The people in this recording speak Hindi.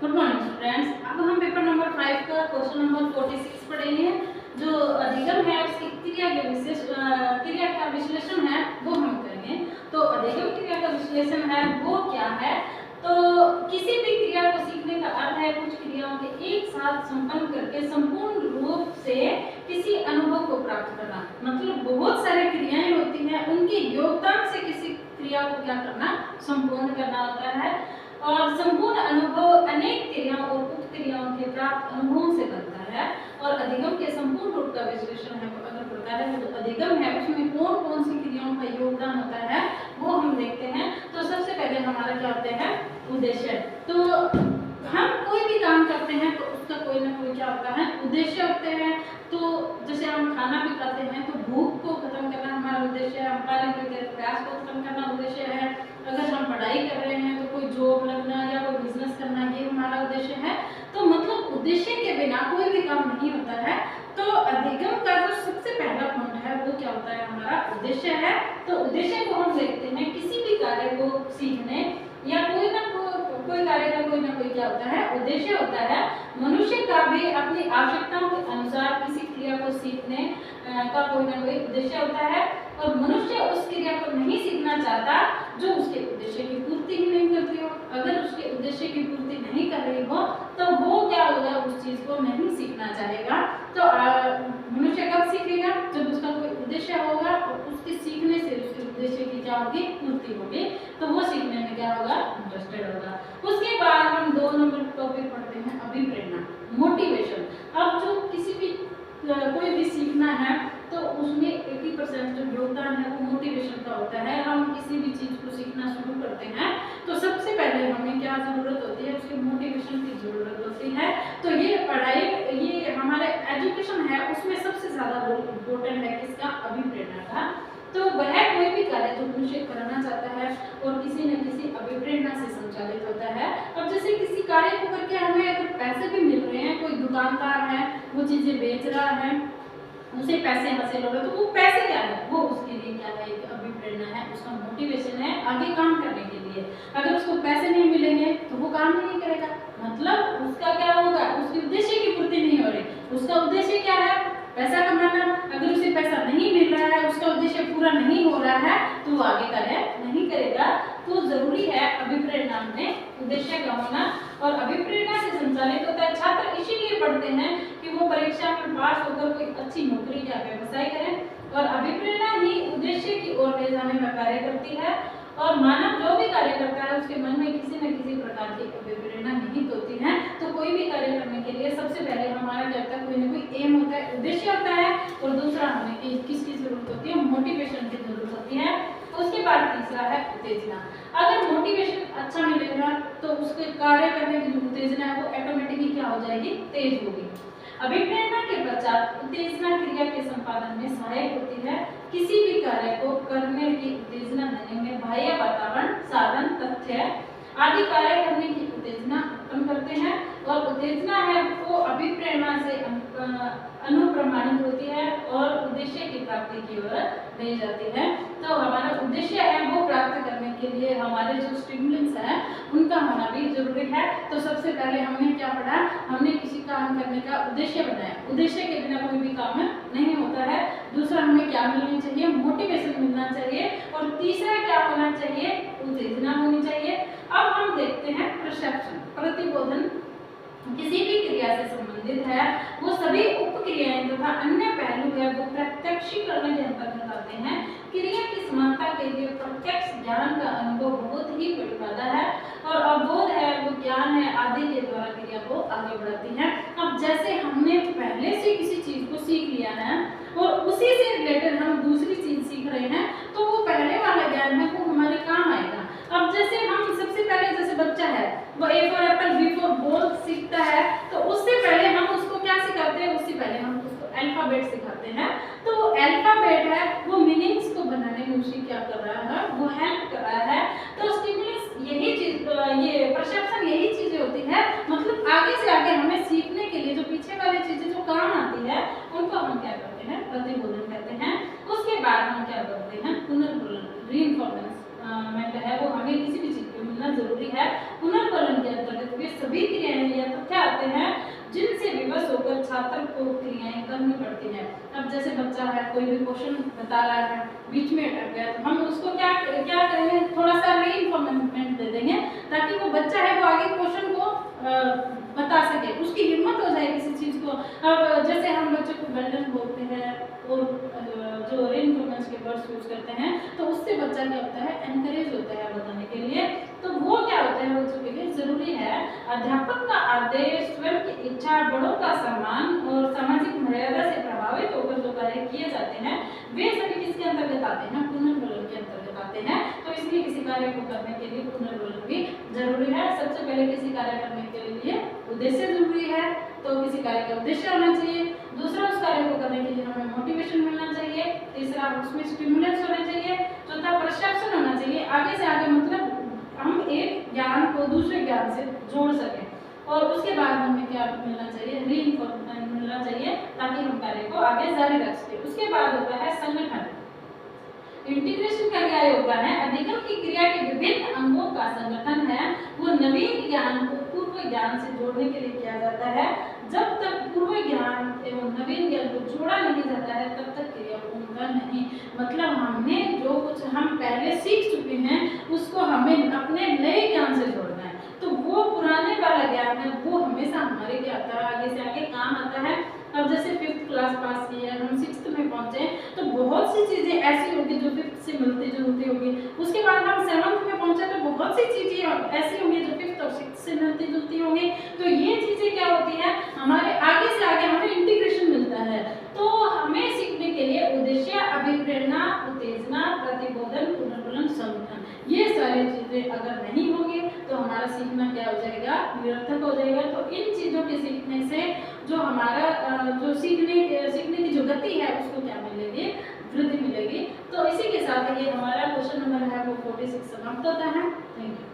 Good morning students. अब हम पेपर नंबर 5 का क्वेश्चन नंबर 46 पढ़ेंगे। जो अधिगम है उसकी क्रिया के क्रिया का विश्लेषण है वो हम करेंगे। तो अधिगम क्रिया का विश्लेषण है वो क्या है? तो किसी भी क्रिया को सीखने का अर्थ है कुछ क्रियाओं के एक साथ संपन्न करके संपूर्ण रूप से किसी अनुभव को प्राप्त करना। मतलब बहुत सारी क्रियाएं होती हैं, उनके योगदान से किसी क्रिया को क्या करना, संपूर्ण करना होता है। और संपूर्ण अनुभव अनेक क्रियाओं और उप क्रियाओं के प्राप्त अनुभवों से बनता है। और अधिगम के संपूर्ण रूप का विश्लेषण है अगर प्रकार है तो अधिगम है उसमें कौन कौन सी क्रियाओं का योगदान होता है वो हम देखते हैं। तो सबसे पहले हमारा क्या होता है, उद्देश्य। तो हम कोई भी काम करते हैं तो उसका कोई ना कोई क्या होता है, उद्देश्य होते हैं। तो जैसे हम खाना भी खाते हैं तो भूख को खत्म करना हमारा उद्देश्य है, हम कार्य करते हैं प्यास को खत्म करना उद्देश्य है। अगर हम पढ़ाई कर रहे हैं तो कोई जॉब लगना या कोई बिजनेस करना ये हमारा उद्देश्य है। तो मतलब उद्देश्य के बिना कोई भी काम नहीं होता है। तो अधिगम का जो सबसे पहला पॉइंट है वो क्या होता है, हमारा उद्देश्य है। तो उद्देश्य को हम देखते हैं किसी भी कार्य को सीखने या कोई कार्य का कोई ना कोई क्या होता है, उद्देश्य होता है। मनुष्य का भी अपनी आवश्यकताओं के अनुसार किसी क्रिया को सीखने का कोई ना कोई उद्देश्य होता है। और मनुष्य उस क्रिया को नहीं सीखना चाहता जो उसके उद्देश्य की पूर्ति ही नहीं करती हो। अगर उसके उद्देश्य की पूर्ति नहीं कर रही हो तो वो क्या होगा, उस चीज को नहीं सीखना चाहेगा। तो मनुष्य कब सीखेगा, जब उसका कोई उद्देश्य होगा और उसके सीखने से उसके उद्देश्य की क्या होगी, पूर्ति होगी। तो वो सीखने में क्या होगा, इंटरेस्टेड होगा। उसके बाद हम 2 नंबर टॉपिक पढ़ते हैं, अभिप्रेरणा, मोटिवेशन। अब जो किसी भी कोई भी सीखना है तो उसमें 80% जो योगदान है वो मोटिवेशन का होता है। हम किसी भी चीज को सीखना शुरू करते हैं तो सबसे पहले हमें क्या जरूरत होती है, उसके मोटिवेशन की जरूरत होती है। तो ये पढ़ाई, ये हमारे एजुकेशन है उसमें सबसे ज्यादा रोल इम्पोर्टेंट है किसका, अभिप्रेरणा का। तो वह कोई भी कार्य जो मनुष्य करना चाहता है और किसी न किसी अभिप्रेरणा से संचालित होता है। अब जैसे किसी कार्य को करके हमें अगर पैसे भी मिल रहे हैं, कोई दुकानदार है वो चीजें बेच रहा है, उसे पैसे हासिल हो रहे, तो वो पैसे क्या है, वो उसके लिए क्या है, एक अभिप्रेरणा है, उसका मोटिवेशन है आगे काम करने के लिए। अगर उसको पैसे नहीं मिलेंगे तो वो काम ही नहीं करेगा। मतलब उसका क्या होगा, उसके उद्देश्य की पूर्ति नहीं हो रही। उसका उद्देश्य क्या है, पैसा कमाना। अगर उसे पैसा नहीं मिल रहा है, उसका उद्देश्य पूरा नहीं हो रहा है तो वो आगे कार्य नहीं करेगा। तो जरूरी है अभिप्रेरणा में उद्देश्य का होना। और अभिप्रेरणा से संचालित होता है छात्र इसीलिए पढ़ते हैं कि वो परीक्षा में पास होकर कोई अच्छी नौकरी या व्यवसाय करें। और अभिप्रेरणा ही उद्देश्य की ओर ले जाने का कार्य करती है। और मानव जो भी कार्य करता है उसके मन में किसी न किसी प्रकार की अभिप्रेरणा निहित होती है। तो कोई भी कार्य करने के लिए सबसे पहले हमारा क्या होता है, कोई ना कोई एम होता है, उद्देश्य होता है। और दूसरा हमें किसकी जरूरत होती है, मोटिवेशन की जरूरत होती है। उसके बाद तीसरा है उत्तेजना। अगर मोटिवेशन अच्छा मिलेगा तो उसके कार्य करने की जो उत्तेजना है वो ऑटोमेटिकली क्या हो जाएगी, तेज होगी। अभिप्रेरणा के पश्चात उत्तेजना क्रिया के संपादन में सहायक होती है। किसी भी कार्य को करने की उत्तेजना देने में बाह्य वातावरण, साधन, तथ्य आदि कार्य करने की उत्तेजना उत्पन्न करते हैं। और उत्तेजना है वो अभिप्रेरणा से अनुप्रमाणित होती है और उद्देश्य की प्राप्ति की ओर ले जाती है। तो हमारा उद्देश्य है वो प्राप्त करने के लिए हमारे जो स्टिमुलेंट्स हैं उनका होना भी जरूरी है। तो सबसे पहले हमने क्या पढ़ा, हमने किसी काम करने का उद्देश्य बनाया। उद्देश्य के बिना कोई भी काम नहीं होता है। दूसरा हमें क्या मिलनी चाहिए, मोटिवेशन मिलना चाहिए। और तीसरा क्या होना चाहिए, उत्तेजना होनी चाहिए। अब हम देखते हैं परसेप्शन, प्रतिबोधन किसी भी क्रिया से संबंधित है। वो सभी उप क्रियाएं तथा अन्य पहलू है वो प्रत्यक्षीकरण के अंतर्गत आते हैं। क्रिया की समानता के लिए प्रत्यक्ष ज्ञान का अनुभव बहुत ही प्रतिपादा है। और अवबोध है वो ज्ञान है आदि के द्वारा क्रिया को आगे बढ़ाती है। अब जैसे हमने पहले से किसी चीज को सीख लिया है और उसी से रिलेटेड हम दूसरी चीज सीख रहे हैं तो वो पहले वाला ज्ञान है वो हमारे काम आएगा। अब जैसे हम सबसे पहले जैसे बच्चा है वो A for apple, B for ball सीखता है तो उससे पहले हम उसको क्या सिखाते हैं, उससे पहले हम उसको अल्फाबेट सिखाते हैं। तो वो अल्फाबेट है वो मीनिंग्स को बनाने में उसे क्या कर रहा है, वो हेल्प कर रहा है। तो स्टिमुलस यही चीज, ये परसेप्शन यही चीजें होती है। मतलब आगे से आगे हमें सीखने के लिए जो पीछे वाली चीजें जो काम आती है उनको हम क्या करते हैं, प्रतिबोधन कहते हैं। उसके बाद हम क्या करते हैं, पुनर्बोधन, रीइंफोर्समेंट है वो हमें किसी भी चीज को मिलना जरूरी है। पुनर्बोधन के अंतर्गत वे सभी क्रियाएं या तथ्य आते हैं जिनसे विवश होकर छात्र को क्रियाएं करनी पड़ती है। अब जैसे बच्चा है, कोई भी क्वेश्चन बता रहा है, बीच में अटक गया, तो हम उसको क्या क्या करेंगे, थोड़ा सा रीइंफॉर्मेशन दे देंगे ताकि वो बच्चा है वो आगे क्वेश्चन को बता सके, उसकी हिम्मत हो जाए किसी चीज को। अब जैसे हम बच्चों को वेल बोलते हैं और जो रीइंफॉर्मेशन के वर्ड्स यूज करते हैं, तो उससे बच्चा क्या होता है, एनकरेज होता है बताने के लिए। तो वो क्या होता है बच्चों के लिए जरूरी है। अध्यापक का आदेश, स्वयं की इच्छा, बड़ों का सम्मान और सामाजिक मर्यादा से प्रभावित होकर जो कार्य किए जाते हैं वे सभी किसके अंतर्गत आते हैं, पुनर्वलन के अंतर्गत आते हैं। तो इसलिए किसी कार्य को करने के लिए पुनर्वलन भी जरूरी है। सबसे पहले किसी कार्य करने के लिए उद्देश्य जरूरी है, तो किसी कार्य का उद्देश्य होना चाहिए। दूसरा, उस कार्य को करने के लिए हमें मोटिवेशन मिलना चाहिए। तीसरा, उसमें स्टिमुलेंस होने चाहिए। चौथा, प्रशिक्षण होना चाहिए, आगे से आगे मतलब हम एक ज्ञान को दूसरे ज्ञान से जोड़ सकें। और उसके बाद हमें क्या मिलना चाहिए, रीइंफोर्समेंट मिलना चाहिए ताकि हम कार्य को आगे जारी रख सकें। उसके बाद होता है संगठन। इंटीग्रेशन का क्या योगदान है, अधिगम की क्रिया के विभिन्न अंगों का संगठन है वो नवीन ज्ञान को पूर्व ज्ञान से जोड़ने के लिए किया जाता है। जब तक पूर्व ज्ञान एवं नवीन ज्ञान को जोड़ा नहीं जाता है तब तक क्रिया पूर्ण नहीं। मतलब हमने जो कुछ हम पहले सीख चुके हैं उसको हमें अपने नए ज्ञान से जोड़ना है। तो वो पुराने वाला ज्ञान है वो हमेशा हमारे क्या आता है, आगे से आगे काम आता है। अब जैसे 5th क्लास पास की है, हम 6th में पहुंचे, तो बहुत सी चीजें ऐसी होगी जो 5th से मिलती जुलती होगी। उसके बाद हम 7th में पहुंचे तो बहुत सी चीजें ऐसी होंगी जो 5th और 6th से मिलती जुलती होंगी। तो ये चीजें क्या होती है, हमारे आगे से आगे हमें इंटीग्रेशन मिलता है। तो हमें सीखने के लिए उद्देश्य, अभिप्रेरणा, उत्तेजना, प्रतिबोधन, पुनर्वलन, संगठन, ये सारी चीजें अगर नहीं होंगी तो हमारा सीखना क्या हो जाएगा, निरर्थक हो जाएगा। तो इन चीजों के सीखने से जो हमारा जो सीखने की जो गति है उसको क्या मिलेगी, वृद्धि मिलेगी। तो इसी के साथ ये हमारा क्वेश्चन नंबर है वो 46 समाप्त होता है। Thank you.